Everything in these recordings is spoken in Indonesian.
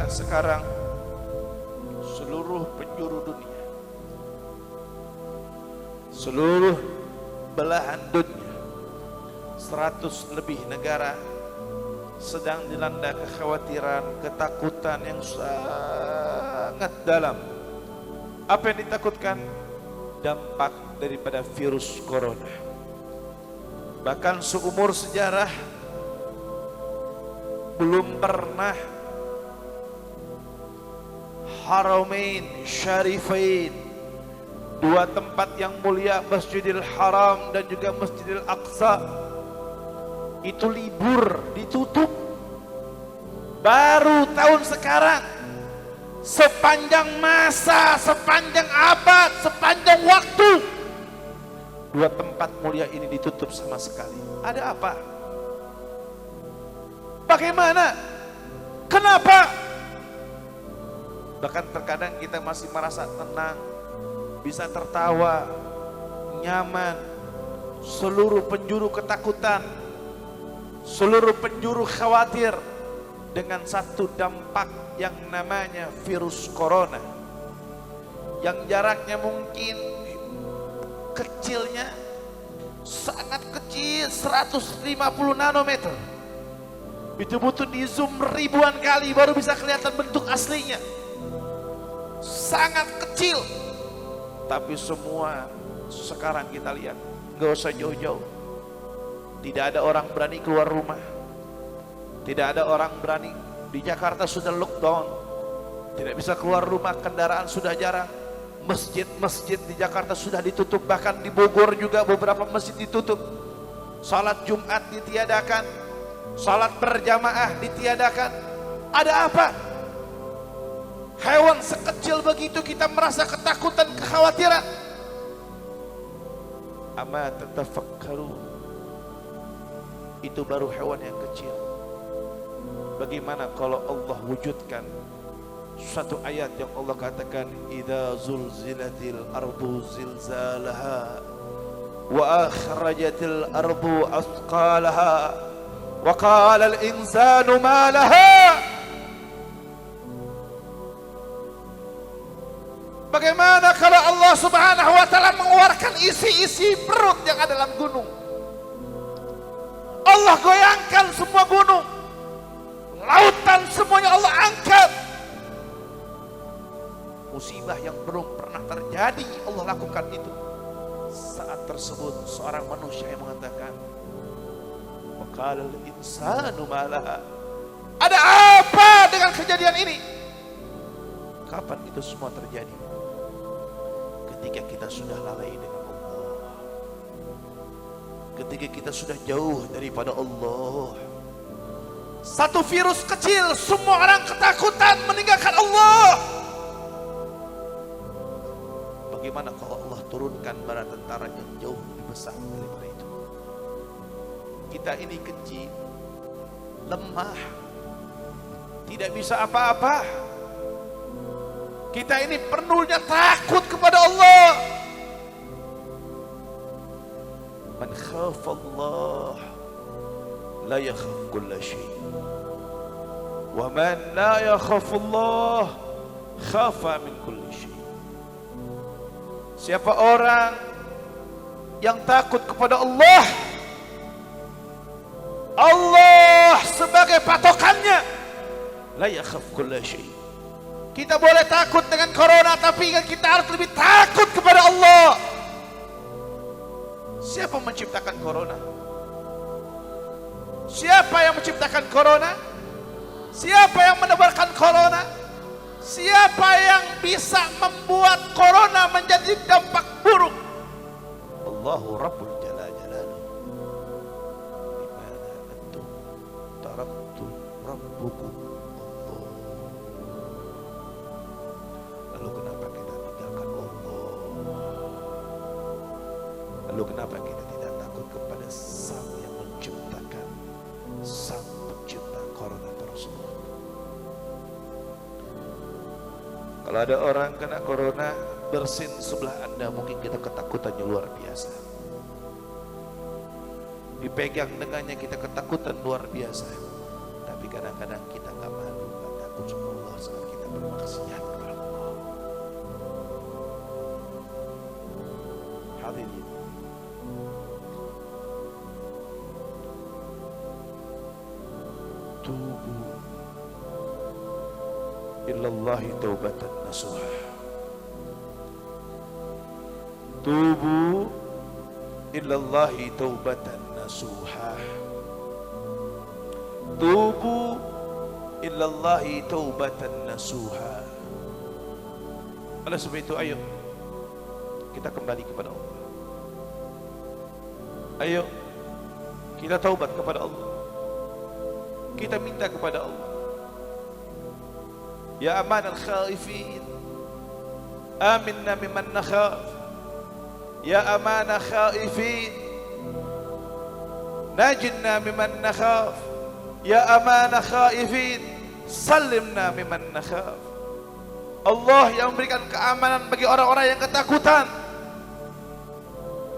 Maka sekarang seluruh penjuru dunia, seluruh belahan dunia, 100 lebih negara sedang dilanda kekhawatiran, ketakutan yang sangat dalam. Apa yang ditakutkan? Dampak daripada virus corona. Bahkan seumur sejarah belum pernah Haramain Syarifain, dua tempat yang mulia, Masjidil Haram dan juga Masjidil Aqsa, itu libur, ditutup. Baru tahun sekarang, sepanjang masa, sepanjang abad, sepanjang waktu, dua tempat mulia ini ditutup sama sekali. Ada apa? Bagaimana? Kenapa? Bahkan terkadang kita masih merasa tenang, bisa tertawa, nyaman. Seluruh penjuru ketakutan, seluruh penjuru khawatir dengan satu dampak yang namanya virus corona, yang jaraknya mungkin kecilnya sangat kecil, 150 nanometer. Itu butuh di zoom ribuan kali baru bisa kelihatan bentuk aslinya. Sangat kecil. Tapi semua sekarang kita lihat, gak usah jauh-jauh. Tidak ada orang berani keluar rumah. Tidak ada orang berani. Di Jakarta sudah lockdown. Tidak bisa keluar rumah, kendaraan sudah jarang. Masjid-masjid di Jakarta sudah ditutup. Bahkan di Bogor juga beberapa masjid ditutup. Salat Jumat ditiadakan. Salat berjamaah ditiadakan. Ada apa? Hewan sekecil begitu kita merasa ketakutan, kekhawatiran. Ama tatafakkaru, itu baru hewan yang kecil. Bagaimana kalau Allah wujudkan satu ayat yang Allah katakan, idza zulzilatil ardu zilzalaha wa akhrajatil ardu athqalaha wa qala al insanu ma laha. Bagaimana kalau Allah Subhanahu wa taala mengeluarkan isi-isi perut yang ada dalam gunung? Allah goyangkan semua gunung, lautan semuanya Allah angkat. Musibah yang belum pernah terjadi Allah lakukan itu. Saat tersebut seorang manusia yang mengatakan, waqala al-insanu ma laha. Ada apa dengan kejadian ini? Kapan itu semua terjadi? Ketika kita sudah lalai dengan Allah, ketika kita sudah jauh daripada Allah. Satu virus kecil, semua orang ketakutan meninggalkan Allah. Bagaimana kalau Allah turunkan bala tentara yang jauh lebih besar daripada itu? Kita ini kecil, lemah, tidak bisa apa-apa. Kita ini penuhnya takut kepada Allah. Man khafa Allah la yakhaf kulla syai. Wa man la yakhaf Allah khafa min kulli syai. Siapa orang yang takut kepada Allah, Allah sebagai patokannya, la yakhaf kulla syai. Kita boleh takut dengan corona, tapi kita harus lebih takut kepada Allah. Siapa menciptakan corona? Siapa yang menciptakan corona? Siapa yang menebarkan corona? Siapa yang bisa membuat corona menjadi dampak buruk? Allahu Rabbul Jalal Jalaluh. Dimana antum taraktu rabbukum? Lalu kenapa kita tinggalkan Allah? Lalu kenapa kita tidak takut kepada Sang yang menciptakan, Sang pencipta corona tersebut? Kalau ada orang kena corona bersin sebelah Anda, mungkin kita ketakutannya luar biasa. Dipegang dengannya kita ketakutan luar biasa. Tapi kadang-kadang kita nggak malu, nggak takut. ujung Allah saat kita bermaksiat kepada Allah. Hadirin, tubu ilallahi taubatan nasuha. Tubu ilallahi taubatan nasuha. Tubu ilallahi taubatan nasuha. Oleh sebab itu, ayo kita kembali kepada Allah. Ayo kita taubat kepada Allah. Kita minta kepada Allah. Ya aman al-khaifin, aminna mimman nakhaf. Ya aman al-khaifin, najinna mimman nakhaf. Ya aman al-khaifin, salimna mimman nakhaf. Allah yang memberikan keamanan bagi orang-orang yang ketakutan.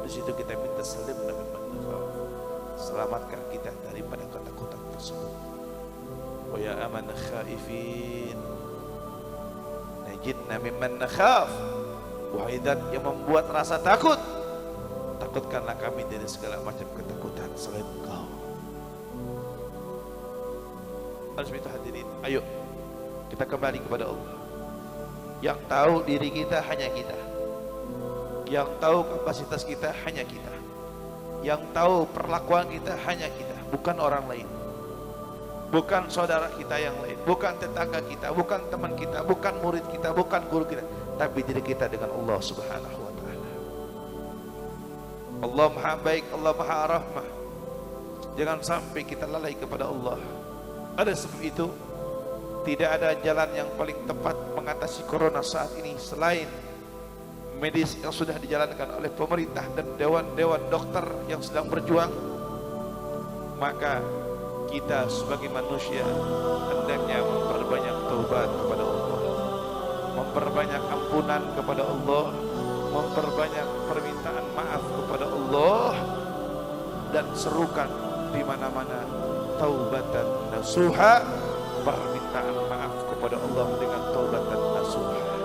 Di situ kita minta salimna mimman nakhaf. Selamatkan kita daripada ketakutan tersebut. Wa ya aman al-khaifin, najinna mimman nakhaf. Wahai Zat yang membuat rasa takut, takutkanlah kami dari segala macam ketakutan selain Engkau. Oleh sebab itu hadirin, ayo kita kembali kepada Allah. Yang tahu diri kita hanya kita. Yang tahu kapasitas kita hanya kita. Yang tahu perlakuan kita hanya kita, bukan orang lain. Bukan saudara kita yang lain, bukan tetangga kita, bukan teman kita, bukan murid kita, bukan guru kita, tapi diri kita dengan Allah Subhanahu wa taala. Allah Maha Baik, Allah Maha Rahmah. Jangan sampai kita lalai kepada Allah. Oleh sebab itu, tidak ada jalan yang paling tepat mengatasi corona saat ini selain medis yang sudah dijalankan oleh pemerintah dan dewan-dewan dokter yang sedang berjuang. Maka kita sebagai manusia hendaknya memperbanyak taubat kepada Allah, memperbanyak ampunan kepada Allah, memperbanyak permintaan maaf kepada Allah, dan serukan di mana-mana taubatan nasuha, permintaan maaf kepada Allah dengan taubatan nasuha.